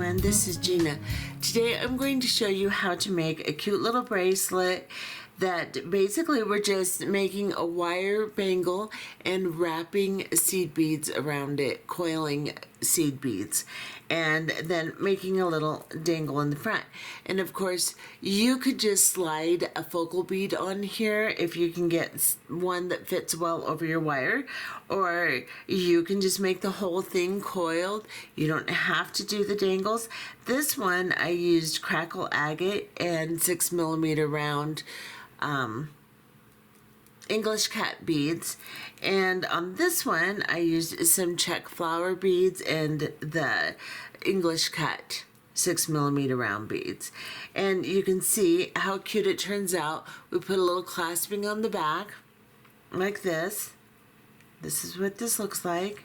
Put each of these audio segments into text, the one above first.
everyone, this is Gina. Today I'm going to show you how to make a cute little bracelet that basically we're just making a wire bangle and wrapping seed beads around it, coiling seed beads, and then making a little dangle in the front. And of course, you could just slide a focal bead on here if you can get one that fits well over your wire, or you can just make the whole thing coiled. You don't have to do the dangles. This one I used crackle agate and 6mm round English cut beads, and on this one I used some check flower beads and the English cut 6mm round beads. And you can see how cute it turns out. We put a little clasping on the back like this. This is what this looks like.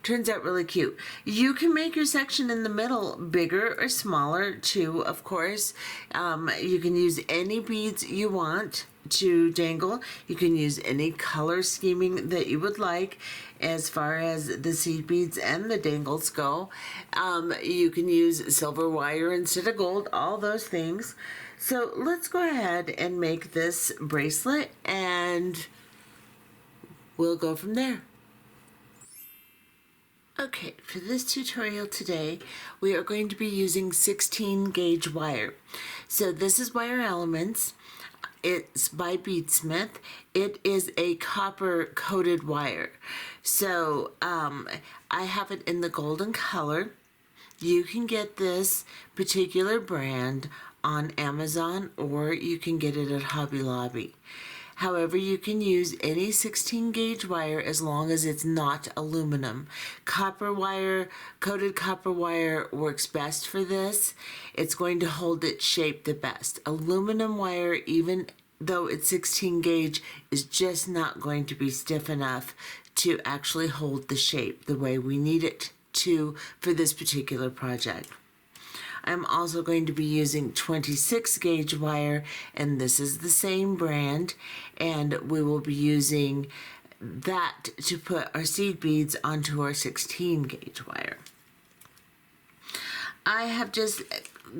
Turns out really cute. You can make your section in the middle bigger or smaller too, of course. You can use any beads you want to dangle. You can use any color scheming that you would like as far as the seed beads and the dangles go. You can use silver wire instead of gold, all those things. So let's go ahead and make this bracelet and we'll go from there. Okay, for this tutorial today, we are going to be using 16 gauge wire. So this is Wire Elements. It's by Beadsmith. It is a copper coated wire. So I have it in the golden color. You can get this particular brand on Amazon, or you can get it at Hobby Lobby. However, you can use any 16 gauge wire as long as it's not aluminum. Copper wire, coated copper wire works best for this. It's going to hold its shape the best. Aluminum wire, even though it's 16 gauge, is just not going to be stiff enough to actually hold the shape the way we need it to for this particular project. I'm also going to be using 26 gauge wire, and this is the same brand, and we will be using that to put our seed beads onto our 16 gauge wire. I have just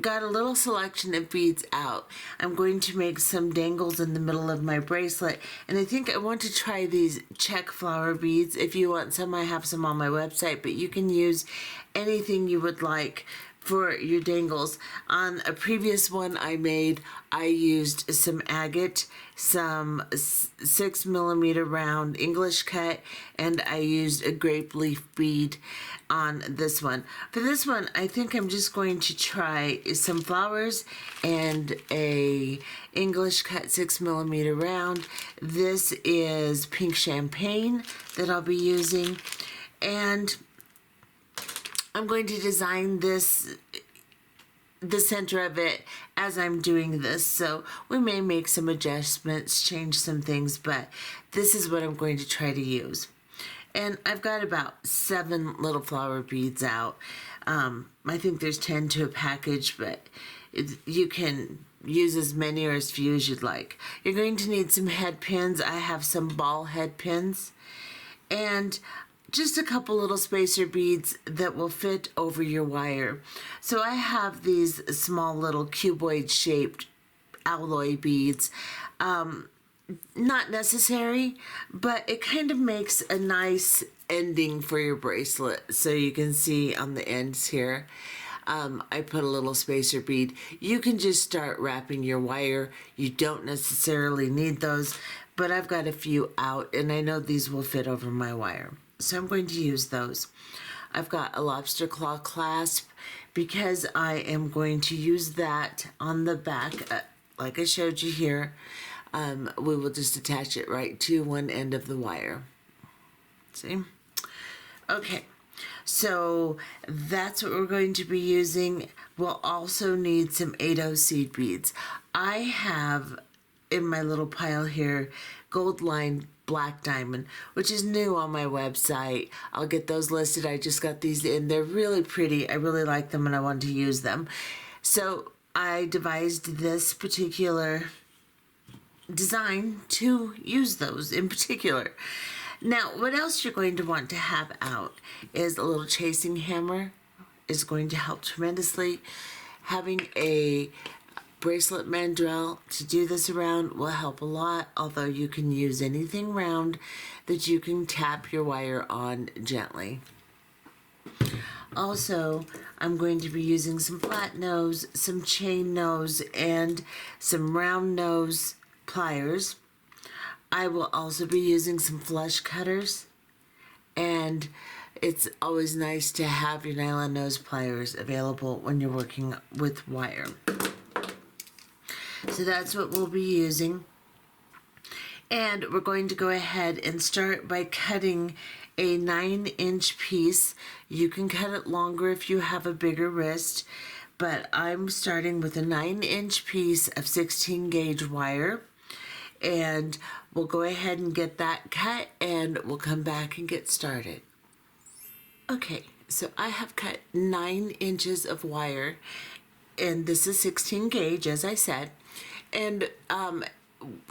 got a little selection of beads out. I'm going to make some dangles in the middle of my bracelet, and I think I want to try these check flower beads. If you want some, I have some on my website, but you can use anything you would like for your dangles. On a previous one I made, I used some agate, some 6mm round English cut, and I used a grape leaf bead on this one. For this one, I think I'm just going to try some flowers and a English cut 6mm round. This is pink champagne that I'll be using, and I'm going to design this, the center of it, as I'm doing this, so we may make some adjustments, change some things, but this is what I'm going to try to use. And I've got about 7 little flower beads out. I think there's 10 to a package, but you can use as many or as few as you'd like. You're going to need some head pins. I have some ball head pins, and just a couple little spacer beads that will fit over your wire. So I have these small little cuboid shaped alloy beads. Not necessary, but it kind of makes a nice ending for your bracelet. So you can see on the ends here, I put a little spacer bead. You can just start wrapping your wire. You don't necessarily need those, but I've got a few out, and I know these will fit over my wire. So I'm going to use those. I've got a lobster claw clasp because I am going to use that on the back, like I showed you here. We will just attach it right to one end of the wire. See? Okay, so that's what we're going to be using. We'll also need some 8/0 seed beads. I have in my little pile here gold lined black diamond, which is new on my website. I'll get those listed. I just got these in. They're really pretty. I really like them and I want to use them. So I devised this particular design to use those in particular. Now, what else you're going to want to have out is a little chasing hammer is going to help tremendously. Having a bracelet mandrel to do this around will help a lot, although you can use anything round that you can tap your wire on gently. Also, I'm going to be using some flat nose, some chain nose, and some round nose pliers. I will also be using some flush cutters, and it's always nice to have your nylon nose pliers available when you're working with wire. So that's what we'll be using. And we're going to go ahead and start by cutting a 9-inch piece. You can cut it longer if you have a bigger wrist, but I'm starting with a 9-inch piece of 16 gauge wire. And we'll go ahead and get that cut, and we'll come back and get started. Okay, so I have cut 9 inches of wire, and this is 16 gauge, as I said. And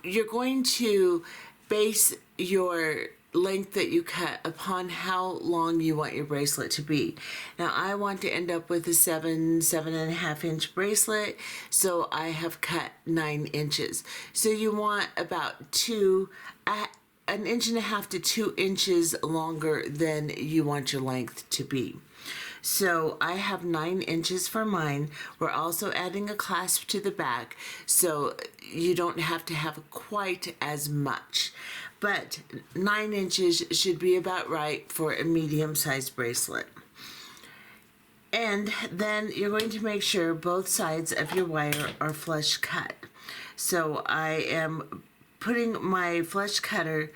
you're going to base your length that you cut upon how long you want your bracelet to be. Now I want to end up with a 7.5 inch bracelet, so I have cut 9 inches. So you want about 1.5 inches to 2 inches longer than you want your length to be. So I have 9 inches for mine. We're also adding a clasp to the back, so you don't have to have quite as much. But 9 inches should be about right for a medium-sized bracelet. And then you're going to make sure both sides of your wire are flush cut. So I am putting my flush cutter,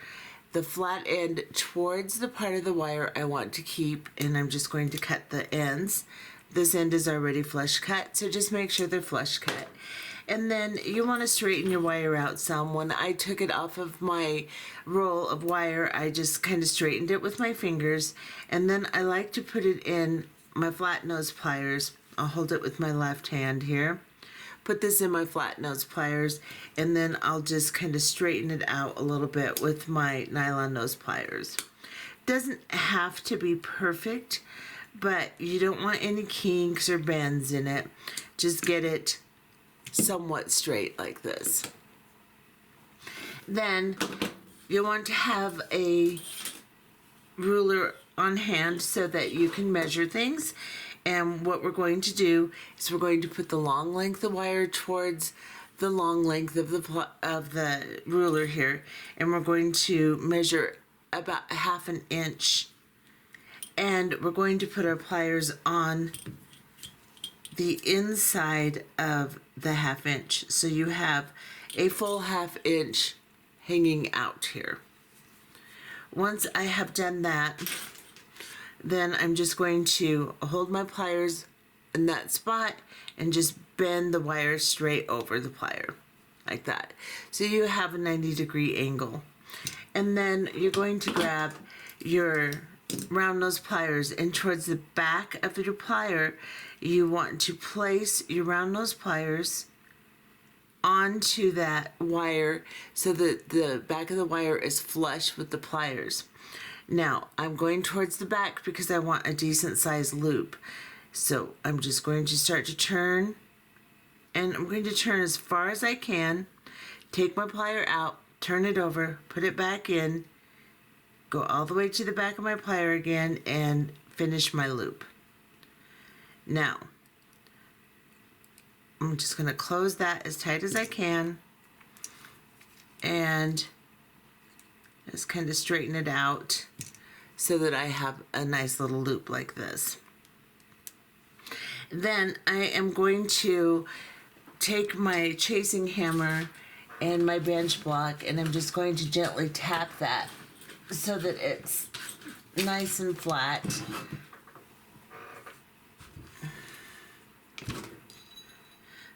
the flat end, towards the part of the wire I want to keep, and I'm just going to cut the ends. This end is already flush cut, so just make sure they're flush cut. And then you want to straighten your wire out some. When I took it off of my roll of wire, I just kind of straightened it with my fingers, and then I like to put it in my flat nose pliers. I'll hold it with my left hand here. Put this in my flat nose pliers, and then I'll just kind of straighten it out a little bit with my nylon nose pliers. Doesn't have to be perfect, but you don't want any kinks or bends in it. Just get it somewhat straight like this. Then you want to have a ruler on hand so that you can measure things. And what we're going to do is we're going to put the long length of wire towards the long length of the ruler here, and we're going to measure about 1/2 inch, and we're going to put our pliers on the inside of the 1/2 inch, so you have a full 1/2 inch hanging out here. Once I have done that, then I'm just going to hold my pliers in that spot and just bend the wire straight over the plier, like that. So you have a 90-degree angle. And then you're going to grab your round nose pliers, and towards the back of your plier, you want to place your round nose pliers onto that wire so that the back of the wire is flush with the pliers. Now, I'm going towards the back because I want a decent sized loop. So I'm just going to start to turn, and I'm going to turn as far as I can, take my plier out, turn it over, put it back in, go all the way to the back of my plier again, and finish my loop. Now, I'm just going to close that as tight as I can, and just kind of straighten it out so that I have a nice little loop like this. Then I am going to take my chasing hammer and my bench block, and I'm just going to gently tap that so that it's nice and flat.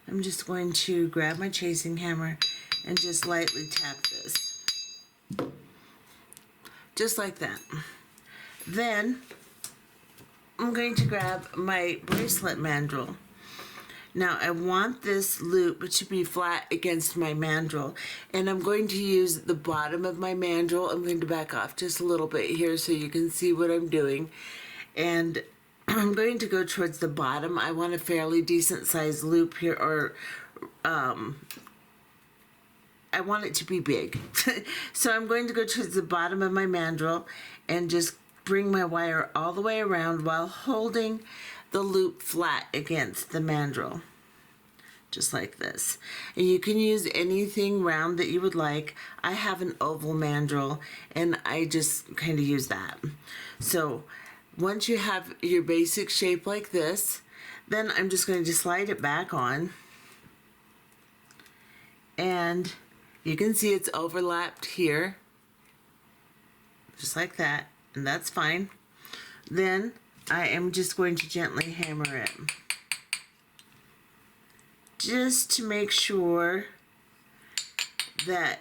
I'm just going to grab my chasing hammer and just lightly tap this. Just like that. Then I'm going to grab my bracelet mandrel. Now I want this loop to be flat against my mandrel, and I'm going to use the bottom of my mandrel. I'm going to back off just a little bit here so you can see what I'm doing. And I'm going to go towards the bottom. I want a fairly decent sized loop here, or I want it to be big. So I'm going to go towards the bottom of my mandrel and just bring my wire all the way around while holding the loop flat against the mandrel. Just like this. And you can use anything round that you would like. I have an oval mandrel and I just kind of use that. So once you have your basic shape like this, then I'm just going to slide it back on. And you can see it's overlapped here. Just like that. And that's fine. Then I am just going to gently hammer it, just to make sure that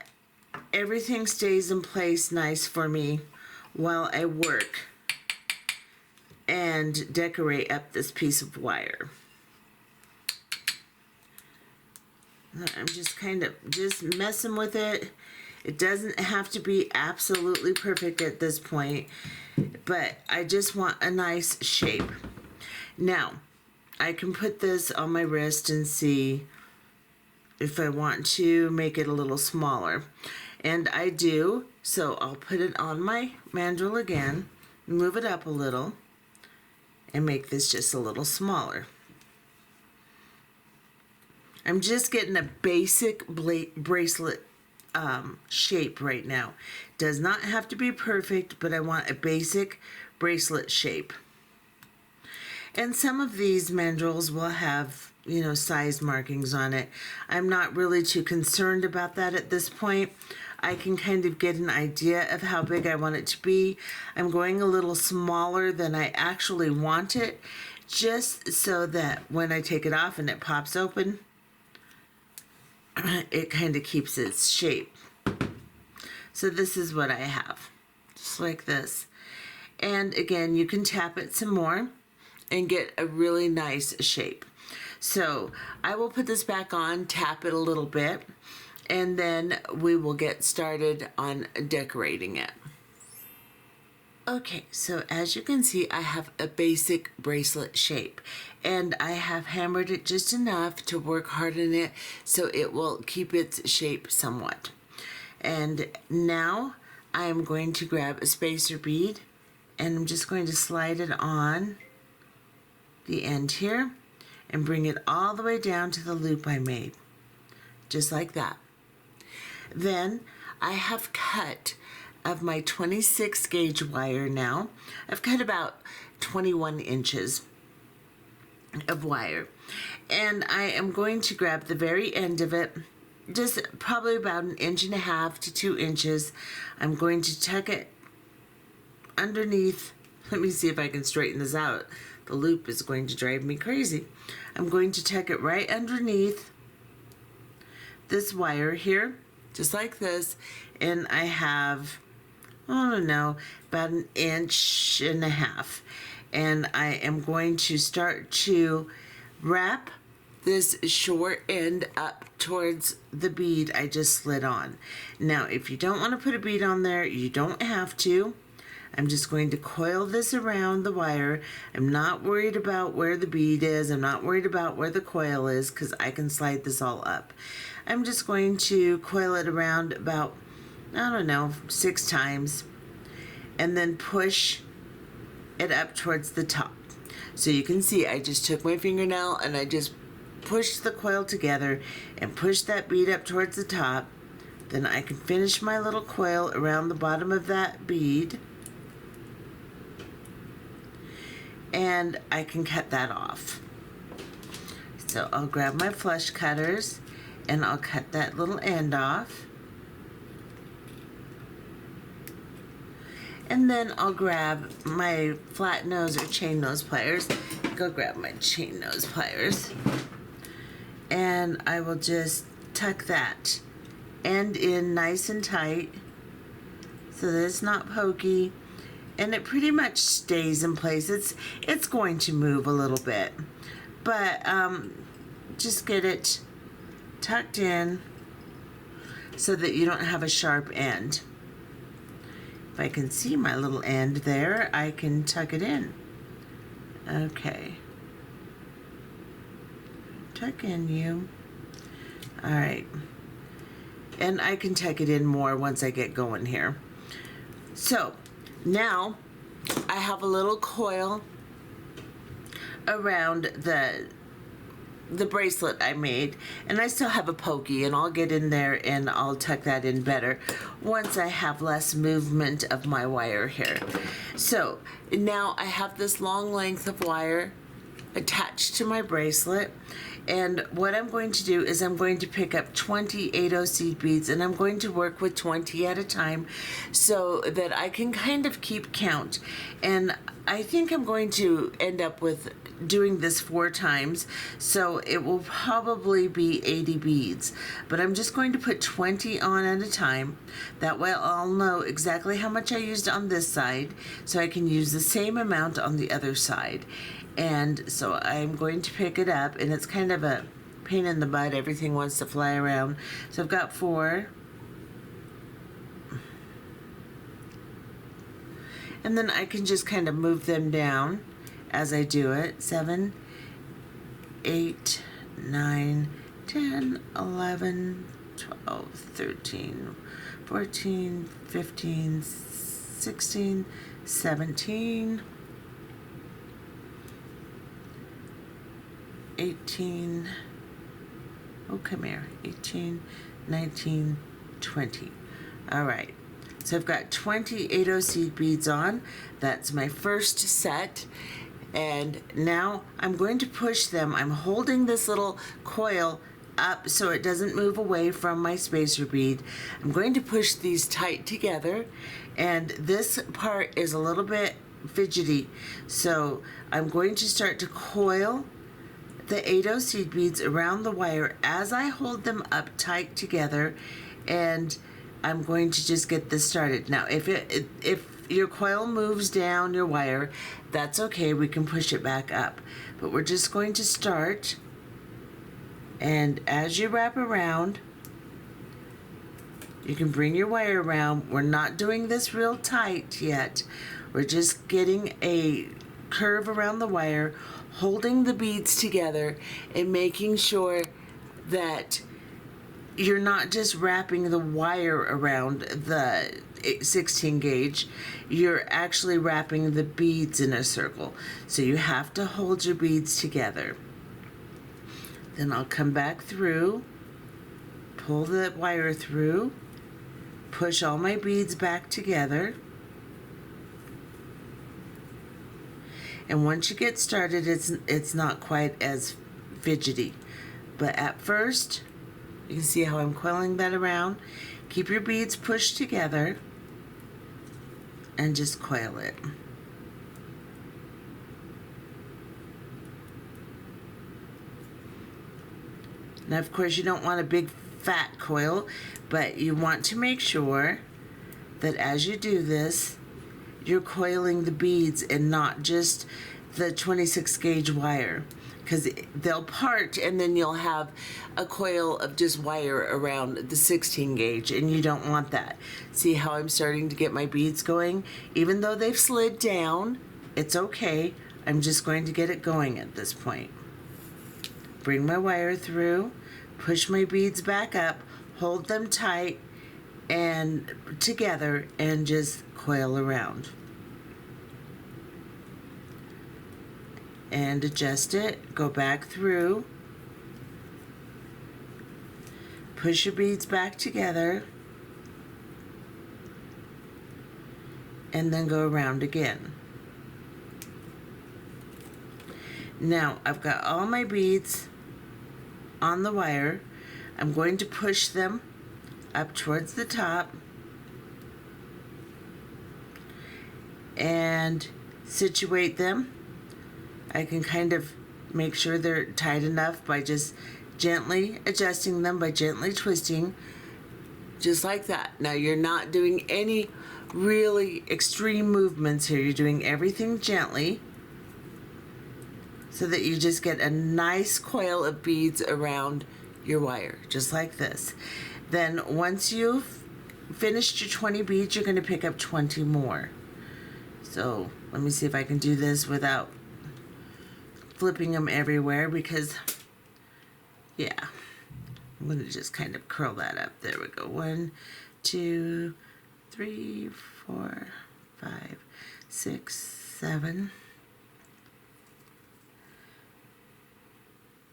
everything stays in place nice for me while I work and decorate up this piece of wire. I'm just kind of just messing with it. It doesn't have to be absolutely perfect at this point, but I just want a nice shape. Now, I can put this on my wrist and see if I want to make it a little smaller. And I do, so I'll put it on my mandrel again, move it up a little, and make this just a little smaller. I'm just getting a basic bracelet shape right now. Does not have to be perfect, but I want a basic bracelet shape. And some of these mandrels will have, you know, size markings on it. I'm not really too concerned about that at this point. I can kind of get an idea of how big I want it to be. I'm going a little smaller than I actually want it, just so that when I take it off and it pops open, it kind of keeps its shape. So this is what I have, just like this. And again, you can tap it some more and get a really nice shape. So I will put this back on, tap it a little bit, and then we will get started on decorating it. Okay, so as you can see, I have a basic bracelet shape, and I have hammered it just enough to work hard in it so it will keep its shape somewhat. And now I am going to grab a spacer bead, and I'm just going to slide it on the end here and bring it all the way down to the loop I made, just like that. Then I have cut of my 26 gauge wire now. I've cut about 21 inches of wire, and I am going to grab the very end of it, just probably about 1.5 inches to 2 inches. I'm going to tuck it underneath. Let me see if I can straighten this out. The loop is going to drive me crazy. I'm going to tuck it right underneath this wire here, just like this, and I have, I don't know, about 1.5 inches. And I am going to start to wrap this short end up towards the bead I just slid on. Now, if you don't want to put a bead on there, you don't have to. I'm just going to coil this around the wire. I'm not worried about where the bead is. I'm not worried about where the coil is, because I can slide this all up. I'm just going to coil it around about, I don't know, 6 times, and then push it up towards the top. So you can see I just took my fingernail and I just pushed the coil together and pushed that bead up towards the top. Then I can finish my little coil around the bottom of that bead, and I can cut that off. So I'll grab my flush cutters and I'll cut that little end off. And then I'll grab my flat nose or chain nose pliers. Go grab my chain nose pliers. And I will just tuck that end in nice and tight so that it's not pokey. And it pretty much stays in place. It's going to move a little bit, but just get it tucked in so that you don't have a sharp end. If I can see my little end there, I can tuck it in. Okay. Tuck in you. All right. And I can tuck it in more once I get going here. So now I have a little coil around the bracelet I made, and I still have a pokey, and I'll get in there and I'll tuck that in better once I have less movement of my wire here. So now I have this long length of wire attached to my bracelet, and what I'm going to do is I'm going to pick up 20 8/0 seed beads, and I'm going to work with 20 at a time so that I can kind of keep count. And I think I'm going to end up with doing this 4 times, so it will probably be 80 beads, but I'm just going to put 20 on at a time. That way I'll know exactly how much I used on this side, so I can use the same amount on the other side. And so I'm going to pick it up, and it's kind of a pain in the butt. Everything wants to fly around. So I've got 4. And then I can just kind of move them down as I do it. 7, 8, 9, 10, 11, 12, 13, 14, 15, 16, 17, 18, oh come here, 18, 19, 20. All right, so I've got 20 8/0 seed beads on. That's my first set. And now I'm going to push them. I'm holding this little coil up so it doesn't move away from my spacer bead. I'm going to push these tight together, and this part is a little bit fidgety. So I'm going to start to coil the 8/0 seed beads around the wire as I hold them up tight together, and I'm going to just get this started. Now if your coil moves down your wire, that's okay, we can push it back up. But we're just going to start, and as you wrap around, you can bring your wire around. We're not doing this real tight yet. We're just getting a curve around the wire, holding the beads together and making sure that you're not just wrapping the wire around the 16 gauge, you're actually wrapping the beads in a circle. So you have to hold your beads together. Then I'll come back through, pull the wire through, push all my beads back together. And once you get started, it's not quite as fidgety. But at first, you can see how I'm coiling that around. Keep your beads pushed together and just coil it. Now, of course, you don't want a big fat coil, but you want to make sure that as you do this, you're coiling the beads and not just the 26 gauge wire, because they'll part and then you'll have a coil of just wire around the 16 gauge, and you don't want that. See how I'm starting to get my beads going? Even though they've slid down, it's okay. I'm just going to get it going at this point. Bring my wire through, push my beads back up, hold them tight and together, and just coil around. And adjust it, go back through, push your beads back together, and then go around again. Now I've got all my beads on the wire. I'm going to push them up towards the top and situate them. I can kind of make sure they're tight enough by just gently adjusting them, by gently twisting, just like that. Now you're not doing any really extreme movements here. You're doing everything gently so that you just get a nice coil of beads around your wire, just like this. Then once you've finished your 20 beads, you're going to pick up 20 more. So let me see if I can do this without flipping them everywhere because, yeah, I'm going to just kind of curl that up. There we go. 1, 2, 3, 4, 5, 6, 7,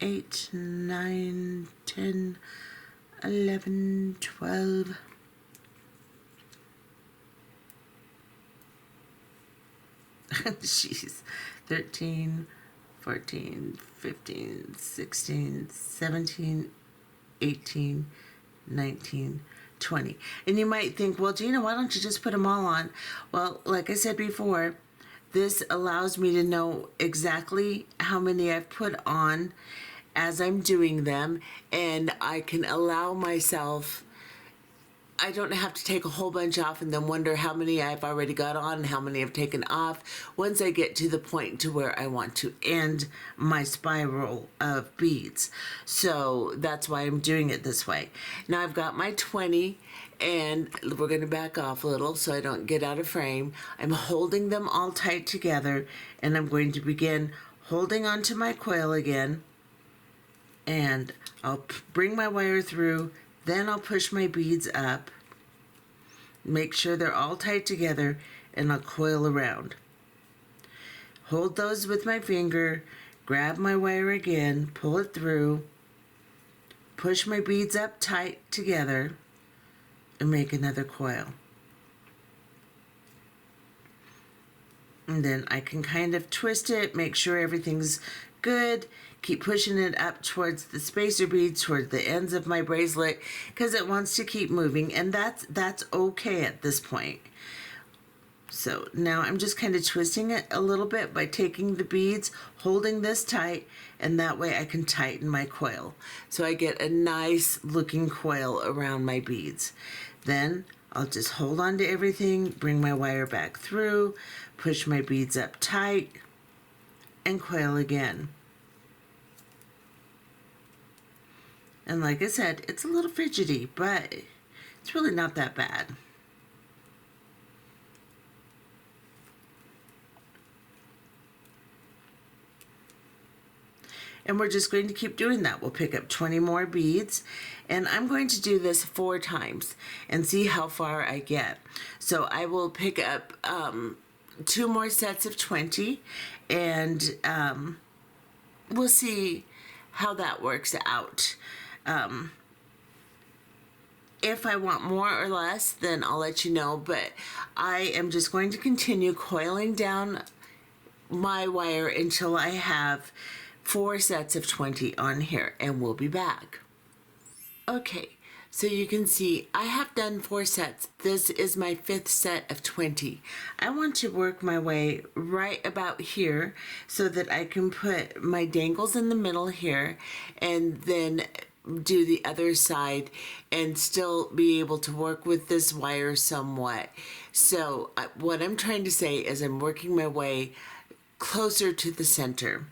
8, 9, 10, 11, 12. Jeez. 13, 14, 15, 16, 17, 18, 19, 20. And you might think, well, Gina, why don't you just put them all on? Well, like I said before, this allows me to know exactly how many I've put on as I'm doing them, and I can allow myself, I don't have to take a whole bunch off and then wonder how many I've already got on and how many I've taken off once I get to the point to where I want to end my spiral of beads. So that's why I'm doing it this way. Now I've got my 20, and we're going to back off a little so I don't get out of frame. I'm holding them all tight together, and I'm going to begin holding onto my coil again, and I'll bring my wire through. Then I'll push my beads up, make sure they're all tight together, and I'll coil around. Hold those with my finger, grab my wire again, pull it through, push my beads up tight together, and make another coil. And then I can kind of twist it, make sure everything's good. Keep pushing it up towards the spacer beads, towards the ends of my bracelet, because it wants to keep moving, and that's okay at this point. So now I'm just kind of twisting it a little bit by taking the beads, holding this tight, and that way I can tighten my coil. So I get a nice looking coil around my beads. Then I'll just hold on to everything, bring my wire back through, push my beads up tight, and coil again. And like I said, it's a little fidgety, but it's really not that bad. And we're just going to keep doing that. We'll pick up 20 more beads, and I'm going to do this 4 times and see how far I get. So I will pick up 2 more sets of 20, and we'll see how that works out. If I want more or less, then I'll let you know, but I am just going to continue coiling down my wire until I have 4 sets of 20 on here, and we'll be back. Okay, so you can see I have done 4 sets. This is my 5th set of 20. I want to work my way right about here so that I can put my dangles in the middle here, and then do the other side and still be able to work with this wire somewhat. So what I'm trying to say is I'm working my way closer to the center.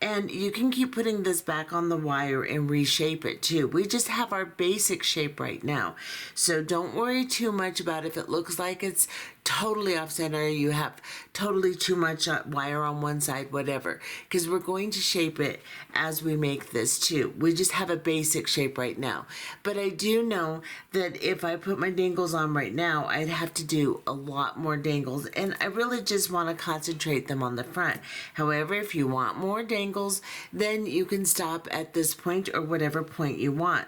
And you can keep putting this back on the wire and reshape it too. We just have our basic shape right now. So don't worry too much about if it looks like it's totally off center, you have totally too much wire on one side, whatever. Because we're going to shape it as we make this too. We just have a basic shape right now. But I do know that if I put my dangles on right now, I'd have to do a lot more dangles. And I really just want to concentrate them on the front. However, if you want more dangles, then you can stop at this point or whatever point you want.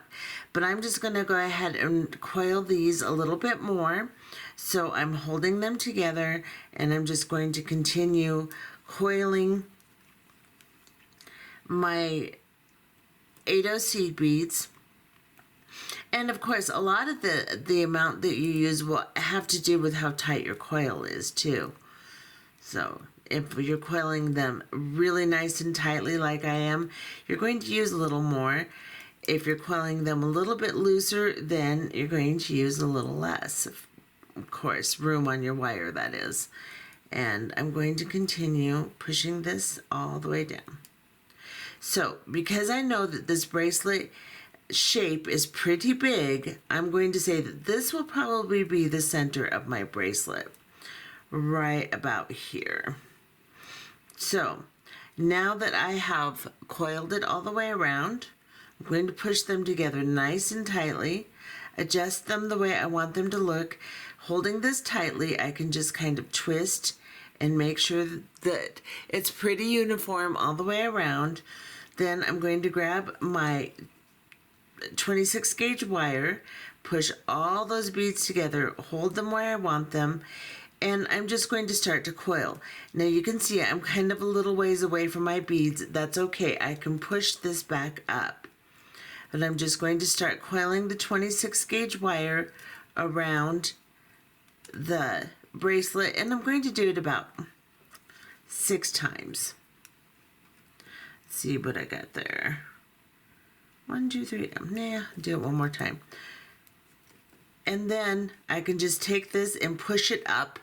But I'm just going to go ahead and coil these a little bit more. So I'm holding them together, and I'm just going to continue coiling my 8/0 seed beads. And of course, a lot of the amount that you use will have to do with how tight your coil is too. So if you're coiling them really nice and tightly like I am, you're going to use a little more. If you're coiling them a little bit looser, then you're going to use a little less. Of course, room on your wire, that is. And I'm going to continue pushing this all the way down. So because I know that this bracelet shape is pretty big, I'm going to say that this will probably be the center of my bracelet, right about here. So Now that I have coiled it all the way around, I'm going to push them together nice and tightly, adjust them the way I want them to look. Holding this tightly, I can just kind of twist and make sure that it's pretty uniform all the way around. Then I'm going to grab my 26 gauge wire, push all those beads together, hold them where I want them, and I'm just going to start to coil. Now you can see I'm kind of a little ways away from my beads. That's okay, I can push this back up. But I'm just going to start coiling the 26 gauge wire around the bracelet, and I'm going to do it about 6 times. Let's see what I got there. 1, 2, 3. Do it one more time. And then I can just take this and push it up.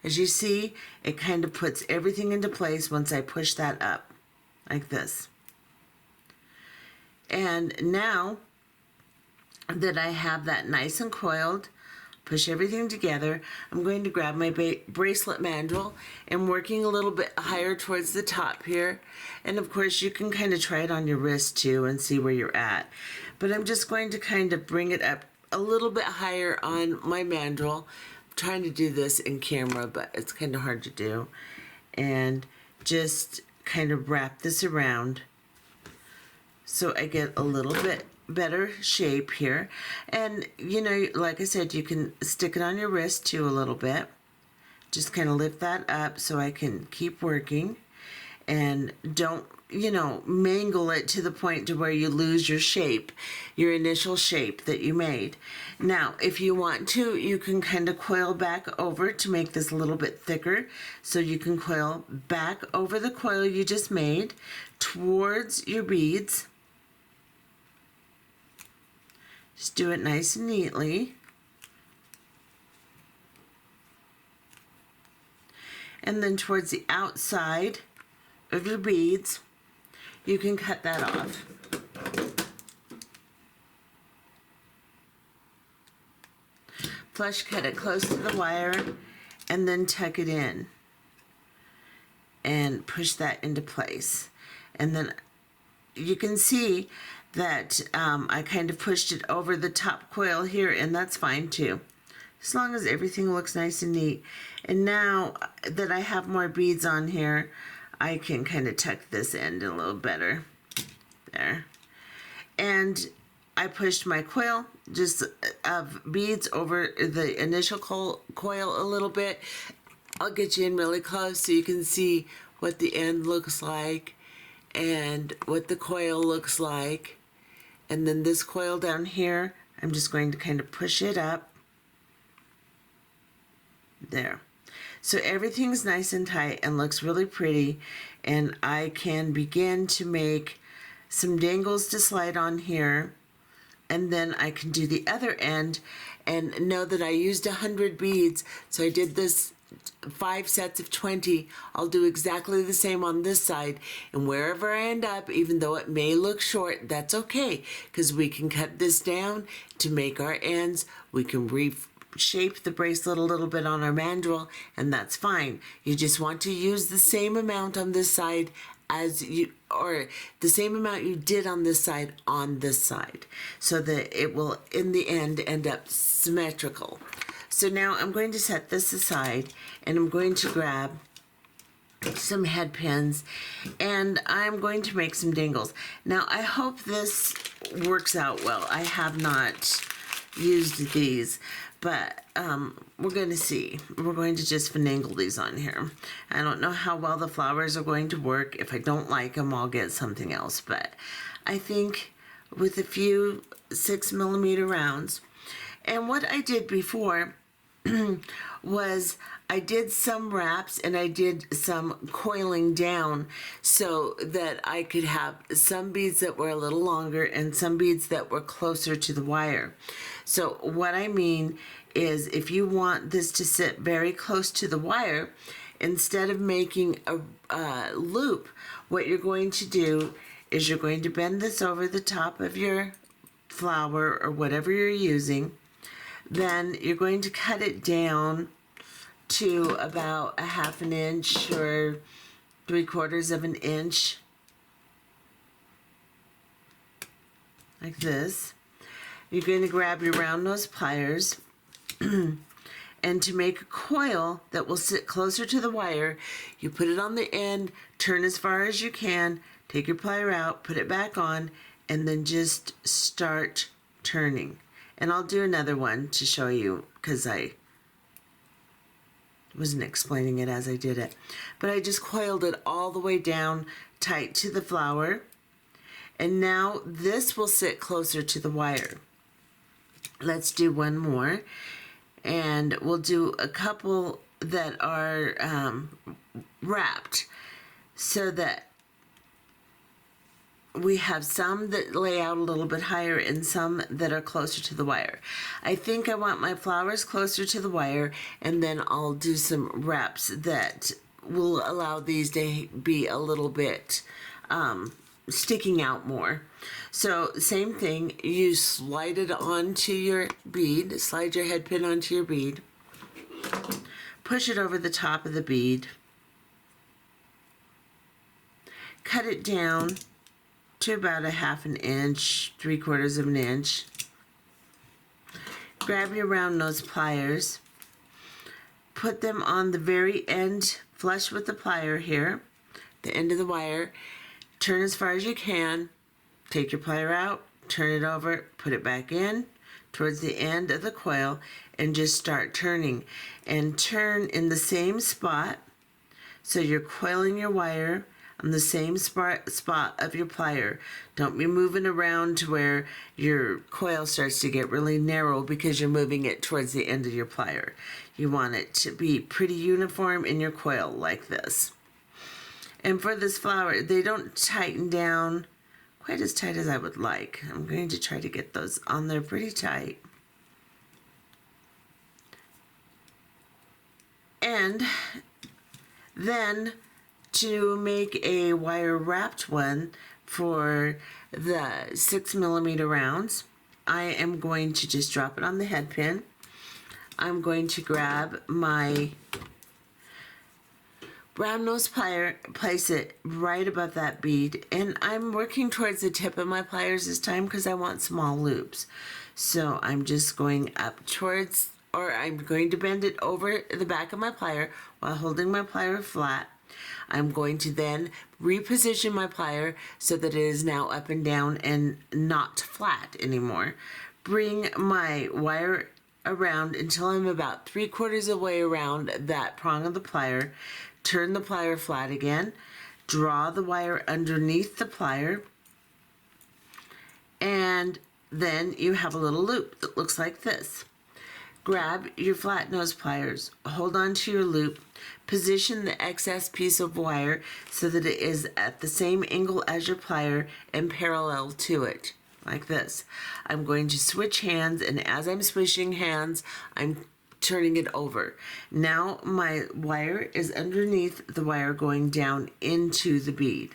As you see, it kind of puts everything into place once I push that up, like this. And now that I have that nice and coiled, push everything together, I'm going to grab my bracelet mandrel and working a little bit higher towards the top here. And of course you can kind of try it on your wrist too and see where you're at. But I'm just going to kind of bring it up a little bit higher on my mandrel. I'm trying to do this in camera, but it's kind of hard to do. And just kind of wrap this around so I get a little bit better shape here. And you know, like I said, you can stick it on your wrist too a little bit. Just kind of lift that up so I can keep working, and don't, you know, mangle it to the point to where you lose your shape, your initial shape that you made. Now if you want to, you can kind of coil back over to make this a little bit thicker, so you can coil back over the coil you just made towards your beads. Just do it nice and neatly. And then towards the outside of your beads, you can cut that off. Flush cut it close to the wire and then tuck it in and push that into place. And then you can see that I kind of pushed it over the top coil here, and that's fine too, as long as everything looks nice and neat. And now that I have more beads on here, I can kind of tuck this end a little better there. And I pushed my coil just of beads over the initial coil a little bit. I'll get you in really close so you can see what the end looks like and what the coil looks like. And then this coil down here, I'm just going to kind of push it up. There. So everything's nice and tight and looks really pretty, and I can begin to make some dangles to slide on here, and then I can do the other end. And know that I used 100 beads, so I did this 5 sets of 20. I'll do exactly the same on this side, and wherever I end up, even though it may look short, that's okay, because we can cut this down to make our ends. We can reshape the bracelet a little bit on our mandrel, and that's fine. You just want to use the same amount on this side as you, or the same amount you did on this side, so that it will in the end up symmetrical. So now I'm going to set this aside, and I'm going to grab some head pins, and I'm going to make some dangles. Now I hope this works out well. I have not used these, but we're going to see. We're going to just finagle these on here. I don't know how well the flowers are going to work. If I don't like them, I'll get something else, but I think with a few 6mm rounds. And what I did before was I did some wraps and I did some coiling down so that I could have some beads that were a little longer and some beads that were closer to the wire. So what I mean is, if you want this to sit very close to the wire, instead of making a loop, what you're going to do is you're going to bend this over the top of your flower or whatever you're using. Then you're going to cut it down to about a 1/2 inch or 3/4 of an inch, like this. You're going to grab your round nose pliers, and to make a coil that will sit closer to the wire, you put it on the end, turn as far as you can, take your plier out, put it back on, and then just start turning. And I'll do another one to show you because I wasn't explaining it as I did it. But I just coiled it all the way down tight to the flower. And now this will sit closer to the wire. Let's do one more. And we'll do a couple that are wrapped so that we have some that lay out a little bit higher and some that are closer to the wire. I think I want my flowers closer to the wire, and then I'll do some wraps that will allow these to be a little bit sticking out more. So same thing, you slide it onto your bead, slide your head pin onto your bead, push it over the top of the bead, cut it down to about 1/2 inch, 3/4 of an inch. Grab your round nose pliers, put them on the very end, flush with the plier here, the end of the wire, turn as far as you can, take your plier out, turn it over, put it back in towards the end of the coil, and just start turning. And turn in the same spot, so you're coiling your wire on the same spot of your plier. Don't be moving around to where your coil starts to get really narrow because you're moving it towards the end of your plier. You want it to be pretty uniform in your coil like this. And for this flower, they don't tighten down quite as tight as I would like. I'm going to try to get those on there pretty tight. And then to make a wire wrapped one for the 6mm rounds, I am going to just drop it on the head pin. I'm going to grab my round nose plier, place it right above that bead, and I'm working towards the tip of my pliers this time because I want small loops. So I'm just going up towards, or I'm going to bend it over the back of my plier while holding my plier flat. I'm going to then reposition my plier so that it is now up and down and not flat anymore. Bring my wire around until I'm about 3/4 of the way around that prong of the plier. Turn the plier flat again. Draw the wire underneath the plier. And then you have a little loop that looks like this. Grab your flat nose pliers, hold on to your loop, position the excess piece of wire so that it is at the same angle as your plier and parallel to it, like this. I'm going to switch hands, and as I'm switching hands, I'm turning it over. Now my wire is underneath the wire going down into the bead.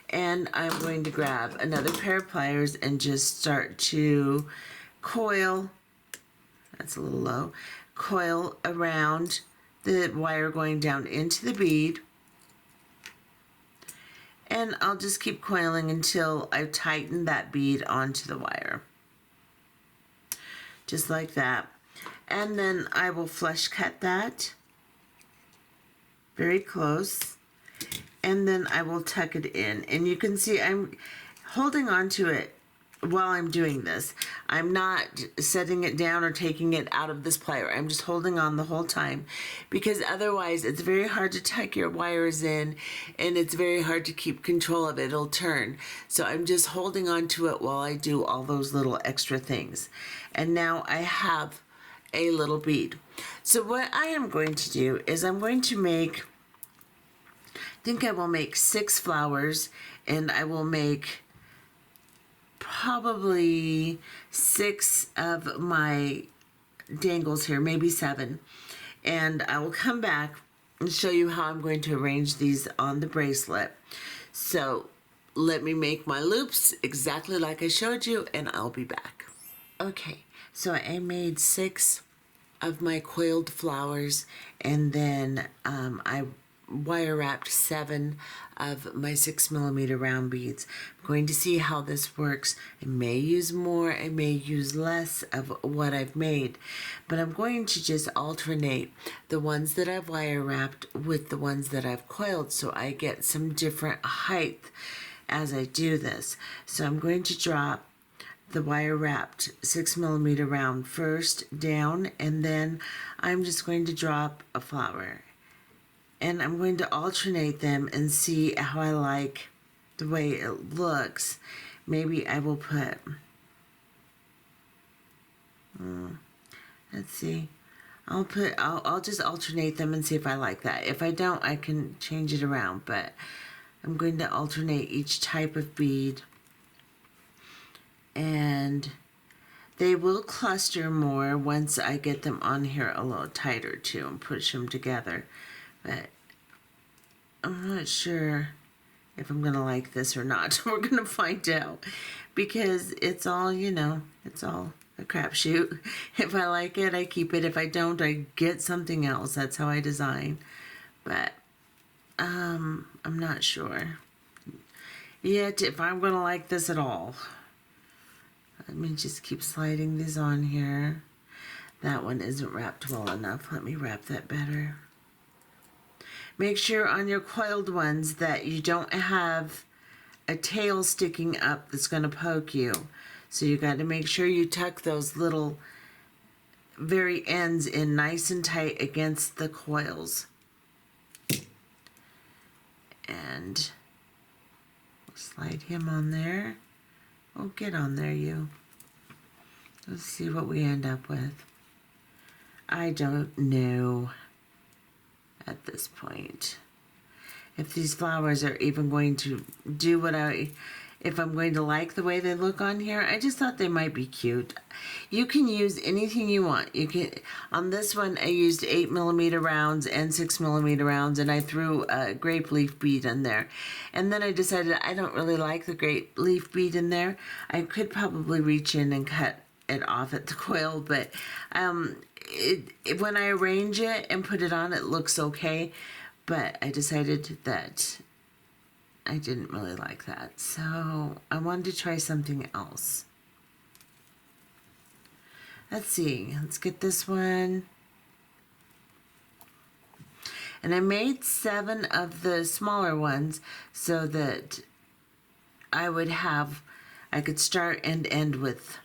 And I'm going to grab another pair of pliers and just start to coil. That's a little low. Coil around the wire going down into the bead. And I'll just keep coiling until I tighten that bead onto the wire. Just like that. And then I will flush cut that very close. And then I will tuck it in. And you can see I'm holding on to it while I'm doing this. I'm not setting it down or taking it out of this plier. I'm just holding on the whole time, because otherwise it's very hard to tuck your wires in, and it's very hard to keep control of it. It'll turn. So I'm just holding on to it while I do all those little extra things. And now I have a little bead. So what I am going to do is I'm going to make, I think I will make 6 flowers, and I will make probably 6 of my dangles here, maybe 7. And I will come back and show you how I'm going to arrange these on the bracelet. So let me make my loops exactly like I showed you, and I'll be back. Okay, so I made 6 of my coiled flowers, and then I wire wrapped 7 of my 6mm round beads. I'm going to see how this works. I may use more, I may use less of what I've made, but I'm going to just alternate the ones that I've wire wrapped with the ones that I've coiled so I get some different height as I do this. So I'm going to drop the wire wrapped 6mm round first down, and then I'm just going to drop a flower. And I'm going to alternate them and see how I like the way it looks. Maybe I will put, let's see, I'll just alternate them and see if I like that. If I don't, I can change it around, but I'm going to alternate each type of bead. And they will cluster more once I get them on here a little tighter too and push them together. But I'm not sure if I'm going to like this or not. We're going to find out, because it's all, you know, it's all a crapshoot. If I like it, I keep it. If I don't, I get something else. That's how I design. But I'm not sure yet if I'm going to like this at all. Let me just keep sliding these on here. That one isn't wrapped well enough. Let me wrap that better. Make sure on your coiled ones that you don't have a tail sticking up that's going to poke you. So you got to make sure you tuck those little very ends in nice and tight against the coils. And we'll slide him on there. Oh, get on there, you. Let's see what we end up with. I don't know at this point if these flowers are even going to do what if I'm going to like the way they look on here. I just thought they might be cute. You can use anything you want. You can, on this one I used 8mm rounds and 6mm rounds, and I threw a grape leaf bead in there. And then I decided I don't really like the grape leaf bead in there. I could probably reach in and cut it off at the coil, but when I arrange it and put it on, it looks okay. But I decided that I didn't really like that, so I wanted to try something else. Let's see, let's get this one. And I made 7 of the smaller ones so that I could start and end with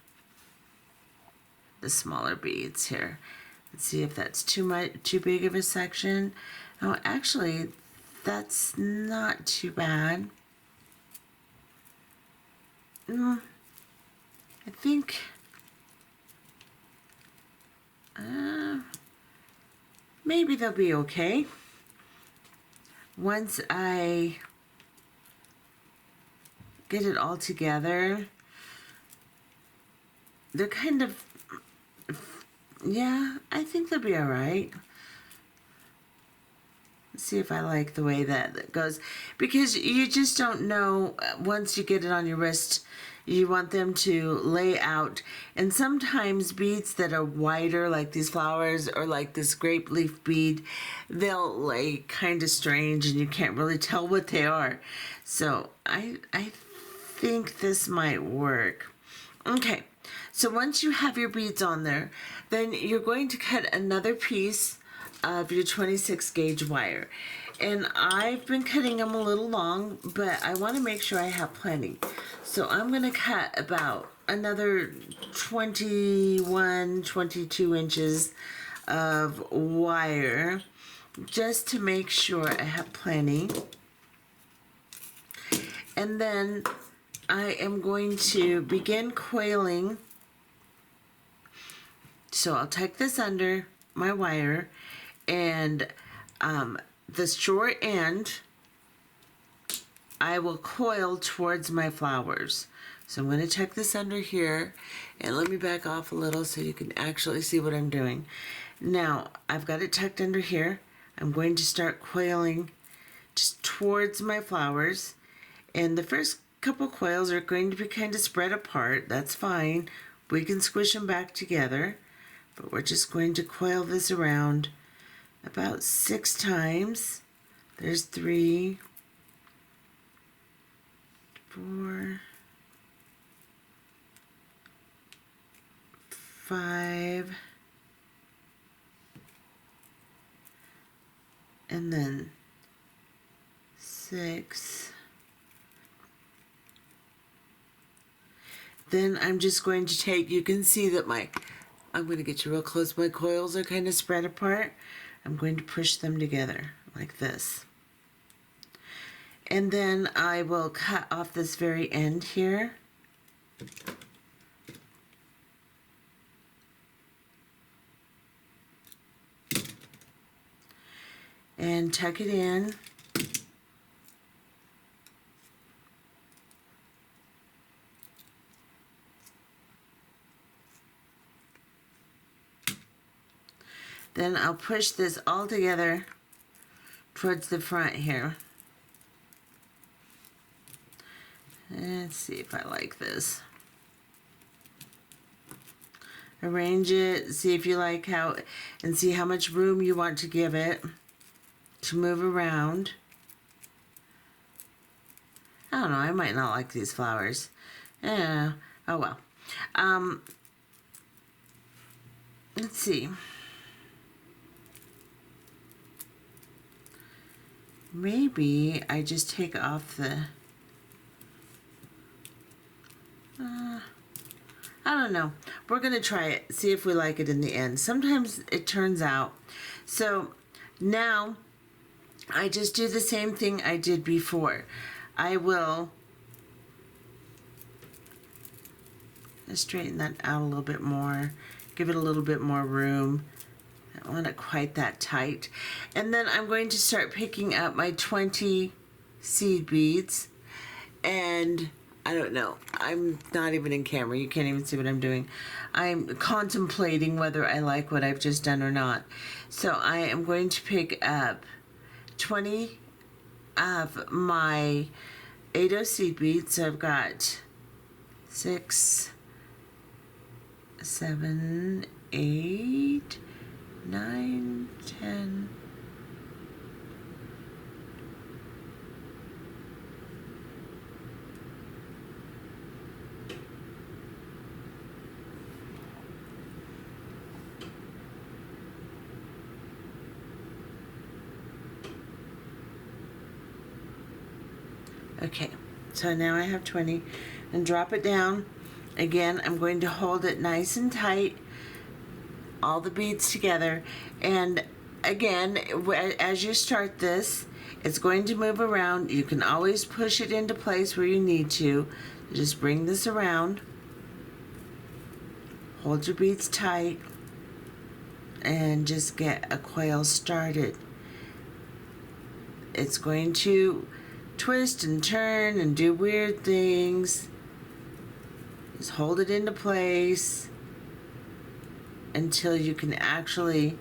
the smaller beads here. Let's see if that's too big of a section. Oh, actually, that's not too bad. I think maybe they'll be okay. Once I get it all together, they're kind of, yeah, I think they'll be all right. See if I like the way that goes, because you just don't know once you get it on your wrist. You want them to lay out, and sometimes beads that are wider, like these flowers or like this grape leaf bead, they'll lay kind of strange and you can't really tell what they are. So I think this might work. Okay, so once you have your beads on there, then you're going to cut another piece of your 26 gauge wire. And I've been cutting them a little long, but I want to make sure I have plenty. So I'm going to cut about another 21, 22 inches of wire just to make sure I have plenty. And then I am going to begin coiling. So I'll tuck this under my wire, and the short end I will coil towards my flowers. So I'm going to tuck this under here, and let me back off a little so you can actually see what I'm doing. Now I've got it tucked under here. I'm going to start coiling just towards my flowers, and the first couple coils are going to be kind of spread apart. That's fine. We can squish them back together, but we're just going to coil this around about 6 times There's 3, 4, 5, and then 6. Then I'm just going to take, you can see that I'm going to get you real close, my coils are kind of spread apart. I'm going to push them together like this. And then I will cut off this very end here. And tuck it in. Then I'll push this all together towards the front here. Let's see if I like this. Arrange it, see if you like how, and see how much room you want to give it to move around. I don't know, I might not like these flowers. Yeah, oh well. Let's see. Maybe I just take off the, I don't know. We're going to try it, see if we like it in the end. Sometimes it turns out. So now I just do the same thing I did before. I will straighten that out a little bit more, give it a little bit more room. I don't want it quite that tight. And then I'm going to start picking up my 20 seed beads, and I don't know, I'm not even in camera, you can't even see what I'm doing. I'm contemplating whether I like what I've just done or not. So I am going to pick up 20 of my 8 seed beads. So I've got 6, 7, 8, 9, 10. Okay, so now I have 20, and drop it down. Again, I'm going to hold it nice and tight, all the beads together, and again, as you start this, it's going to move around. You can always push it into place where you need to. Just bring this around, hold your beads tight, and just get a coil started. It's going to twist and turn and do weird things. Just hold it into place until you can actually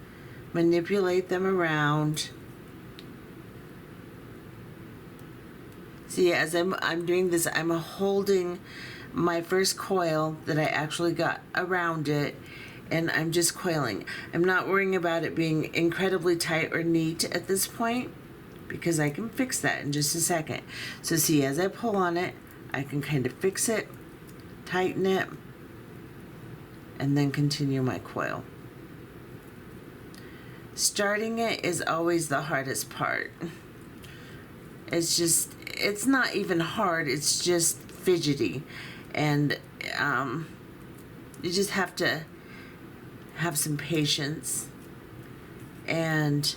manipulate them around. See, as I'm doing this, I'm holding my first coil that I actually got around it, and I'm just coiling. I'm not worrying about it being incredibly tight or neat at this point, because I can fix that in just a second. So see, as I pull on it, I can kind of fix it, tighten it, and then continue my coil. Starting it is always the hardest part. It's not even hard, it's just fidgety. And you just have to have some patience and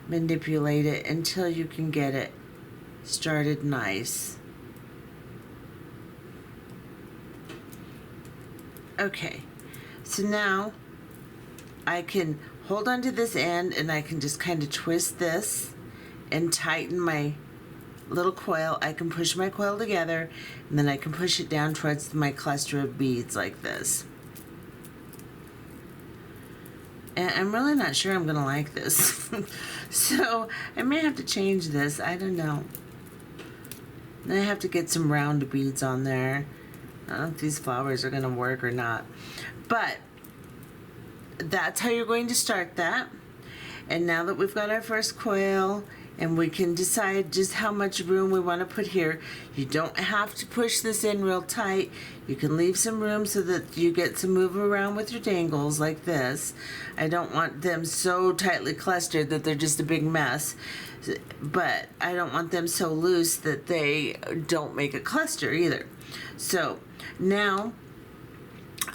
manipulate it until you can get it started nice. Okay, so now I can hold onto this end, and I can just kind of twist this and tighten my little coil. I can push my coil together, and then I can push it down towards my cluster of beads like this. And I'm really not sure I'm gonna like this. So I may have to change this, I don't know. Then I have to get some round beads on there. I don't know if these flowers are gonna work or not. But that's how you're going to start that. And now that we've got our first coil and we can decide just how much room we want to put here. You don't have to push this in real tight. You can leave some room so that you get to move around with your dangles like this. I don't want them so tightly clustered that they're just a big mess, but I don't want them so loose that they don't make a cluster either. So now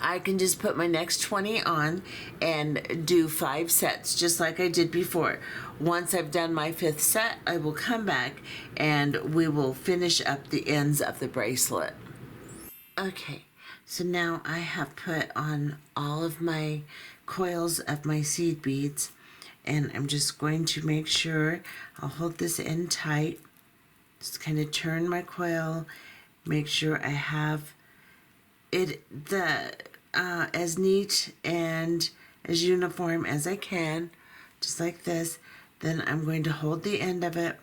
I can just put my next 20 on and do 5 sets just like I did before. Once I've done my 5th set, I will come back and we will finish up the ends of the bracelet. Okay, so now I have put on all of my coils of my seed beads, and I'm just going to make sure I'll hold this end tight. Just kind of turn my coil, make sure I have it as neat and as uniform as I can, just like this. Then I'm going to hold the end of it,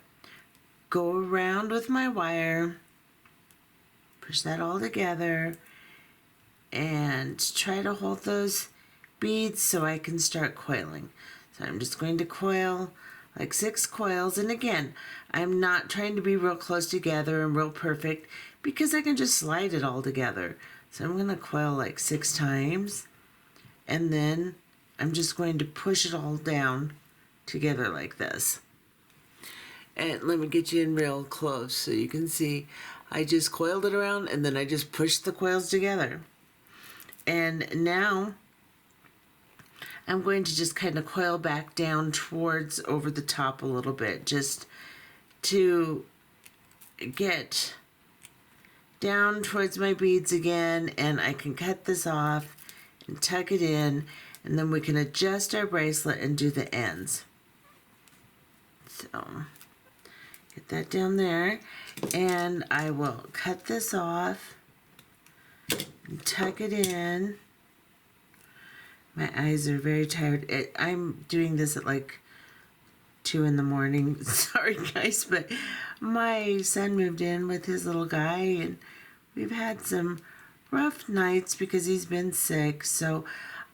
go around with my wire, push that all together, and try to hold those beads so I can start coiling. So I'm just going to coil like 6 coils, and again, I'm not trying to be real close together and real perfect because I can just slide it all together. So I'm going to coil like 6 times, and then I'm just going to push it all down together like this. And let me get you in real close so you can see. I just coiled it around and then I just pushed the coils together. And now I'm going to just kind of coil back down towards over the top a little bit, just to get down towards my beads again, and I can cut this off and tuck it in, and then we can adjust our bracelet and do the ends. So get that down there, and I will cut this off and tuck it in. My eyes are very tired. I'm doing this at like 2 in the morning. Sorry guys, but my son moved in with his little guy, and we've had some rough nights because he's been sick. So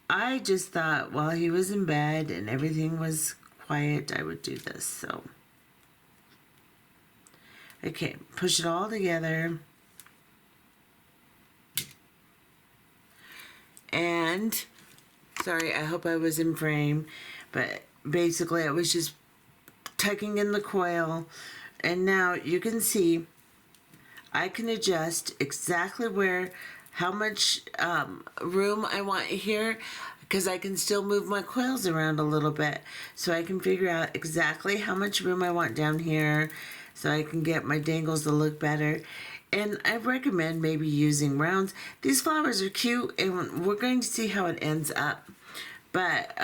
I just thought while he was in bed and everything was quiet, I would do this. So okay, push it all together. And sorry, I hope I was in frame, but basically I was just tucking in the coil, and now you can see I can adjust exactly how much room I want here, because I can still move my coils around a little bit, so I can figure out exactly how much room I want down here so I can get my dangles to look better. And I recommend maybe using rounds. These flowers are cute, and we're going to see how it ends up. But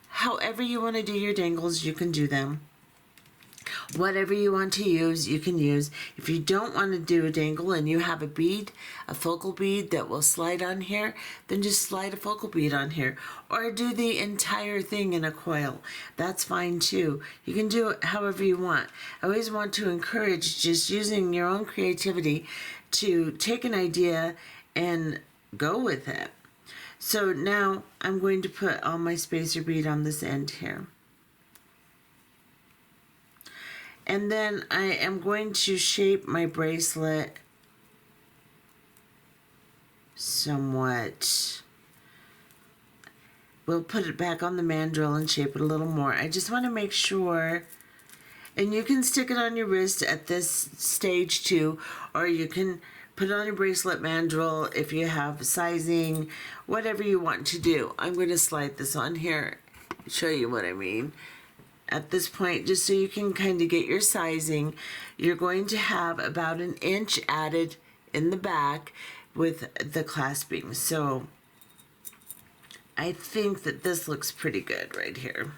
however you want to do your dangles, you can do them. Whatever you want to use, you can use. If you don't want to do a dangle and you have a bead, a focal bead that will slide on here, then just slide a focal bead on here. Or do the entire thing in a coil. That's fine too. You can do it however you want. I always want to encourage just using your own creativity to take an idea and go with it. So now I'm going to put all my spacer bead on this end here. And then I am going to shape my bracelet somewhat. We'll put it back on the mandrel and shape it a little more. I just want to make sure, and you can stick it on your wrist at this stage too, or you can put it on your bracelet mandrel if you have sizing, whatever you want to do. I'm going to slide this on here, show you what I mean. At this point, just so you can kind of get your sizing, you're going to have about 1 inch added in the back with the clasping. So I think that this looks pretty good right here.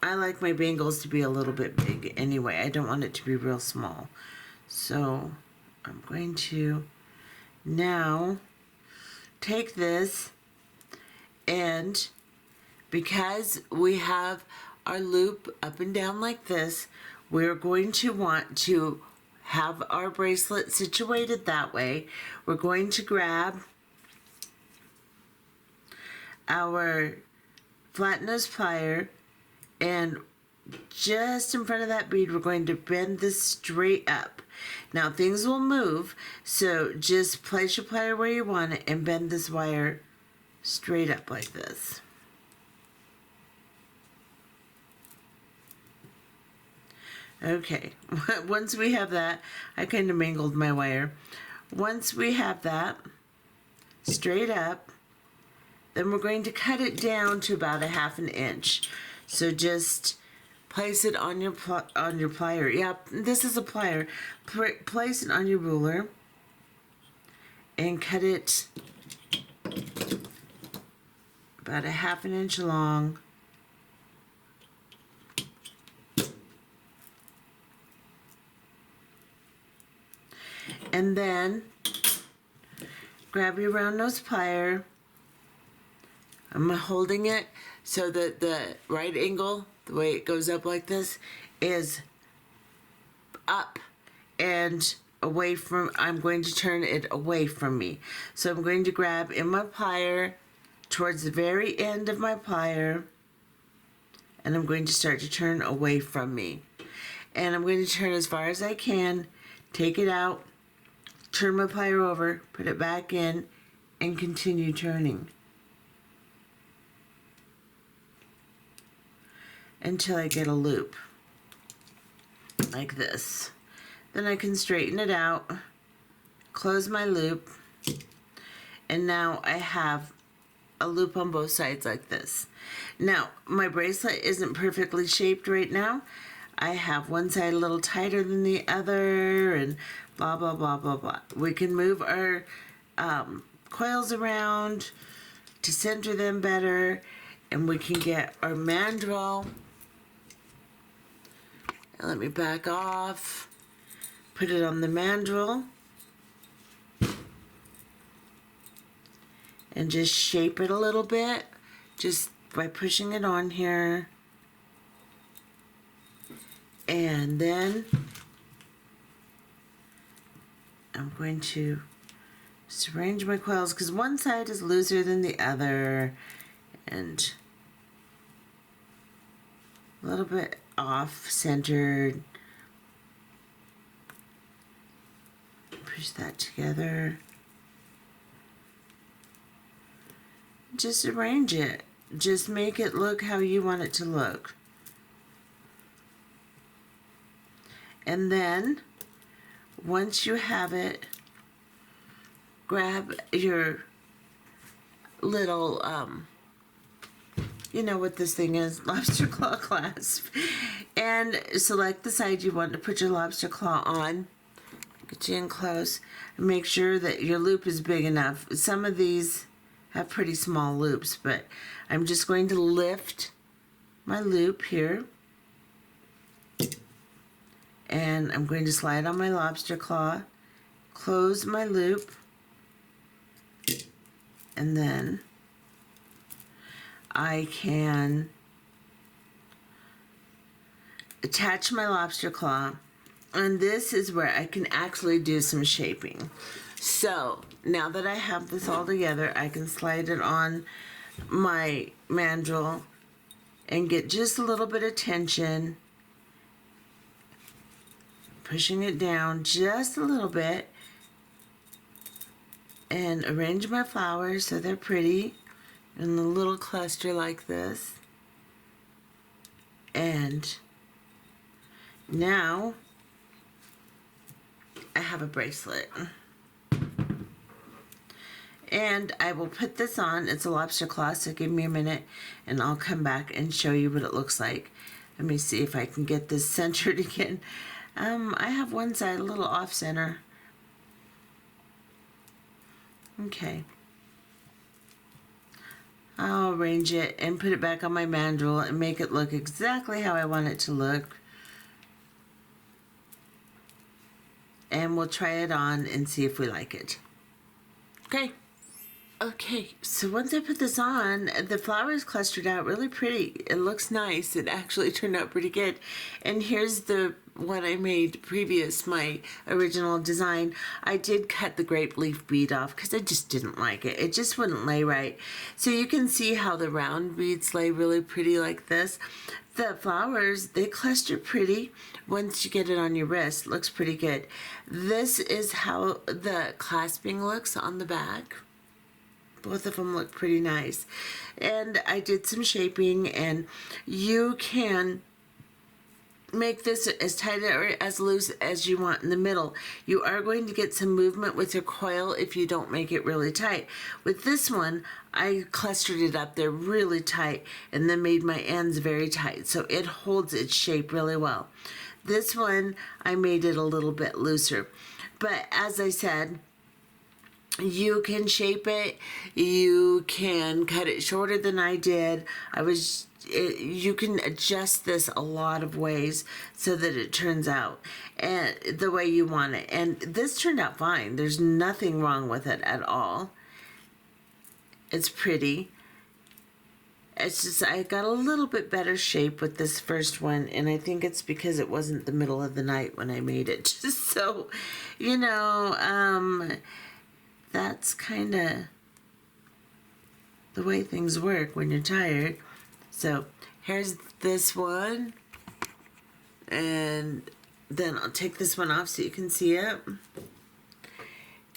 I like my bangles to be a little bit big anyway. I don't want it to be real small. So I'm going to now take this, and because we have our loop up and down like this, we're going to want to have our bracelet situated that way. We're going to grab our flat nose plier And just in front of that bead, we're going to bend this straight up. Now things will move, so just place your plier where you want it and bend this wire straight up like this. Okay, once we have that, I kind of mangled my wire. Once we have that straight up, then we're going to cut it down to about 1/2 inch. So just place it on your plier. Yeah, this is a plier. Place it on your ruler and cut it about 1/2 inch long. And then grab your round nose plier. I'm holding it so that the right angle, the way it goes up like this, is up and away from, I'm going to turn it away from me. So I'm going to grab in my plier towards the very end of my plier, and I'm going to start to turn away from me. And I'm going to turn as far as I can, take it out, turn my plier over, put it back in, and continue turning until I get a loop like this. Then I can straighten it out, close my loop, and now I have a loop on both sides like this. Now, my bracelet isn't perfectly shaped right now. I have one side a little tighter than the other, and blah, blah, blah, blah, blah. We can move our coils around to center them better, and we can get our mandrel. And let me back off. Put it on the mandrel. And just shape it a little bit, just by pushing it on here. And then I'm going to just arrange my coils because one side is looser than the other and a little bit off centered. Push that together. Just arrange it. Just make it look how you want it to look. And then, once you have it, grab your little, you know what this thing is, lobster claw clasp, and select the side you want to put your lobster claw on. Get you in close, and make sure that your loop is big enough. Some of these have pretty small loops, but I'm just going to lift my loop here, and I'm going to slide on my lobster claw, close my loop, and then I can attach my lobster claw, and this is where I can actually do some shaping. So now that I have this all together, I can slide it on my mandrel and get just a little bit of tension, pushing it down just a little bit, and arrange my flowers so they're pretty in a little cluster like this. And now I have a bracelet. And I will put this on. It's a lobster claw, so give me a minute and I'll come back and show you what it looks like. Let me see if I can get this centered again. I have one side a little off center. Okay. I'll arrange it and put it back on my mandrel and make it look exactly how I want it to look. And we'll try it on and see if we like it. Okay. Okay, so once I put this on, the flowers clustered out really pretty. It looks nice. It actually turned out pretty good. And here's the one I made previous, my original design. I did cut the grape leaf bead off because I just didn't like it. It just wouldn't lay right. So you can see how the round beads lay really pretty like this. The flowers, they cluster pretty once you get it on your wrist. Looks pretty good. This is how the clasping looks on the back. Both of them look pretty nice. And I did some shaping, and you can make this as tight or as loose as you want in the middle. You are going to get some movement with your coil if you don't make it really tight. With this one, I clustered it up there really tight and then made my ends very tight, so it holds its shape really well. This one, I made it a little bit looser. But as I said, you can shape it, you can cut it shorter than I did. You can adjust this a lot of ways so that it turns out and the way you want it. And this turned out fine. There's nothing wrong with it at all. It's pretty. It's just I got a little bit better shape with this first one, and I think it's because it wasn't the middle of the night when I made it. So, that's kind of the way things work when you're tired. So here's this one, and then I'll take this one off so you can see it,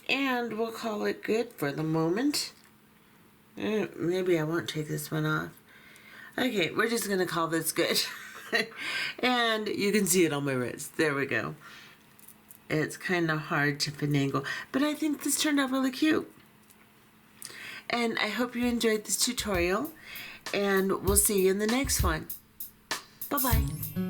and we'll call it good for the moment. Maybe I won't take this one off. Okay, we're just gonna call this good. And you can see it on my wrist. There we go. It's kind of hard to finagle, but I think this turned out really cute. And I hope you enjoyed this tutorial, and we'll see you in the next one. Bye-bye.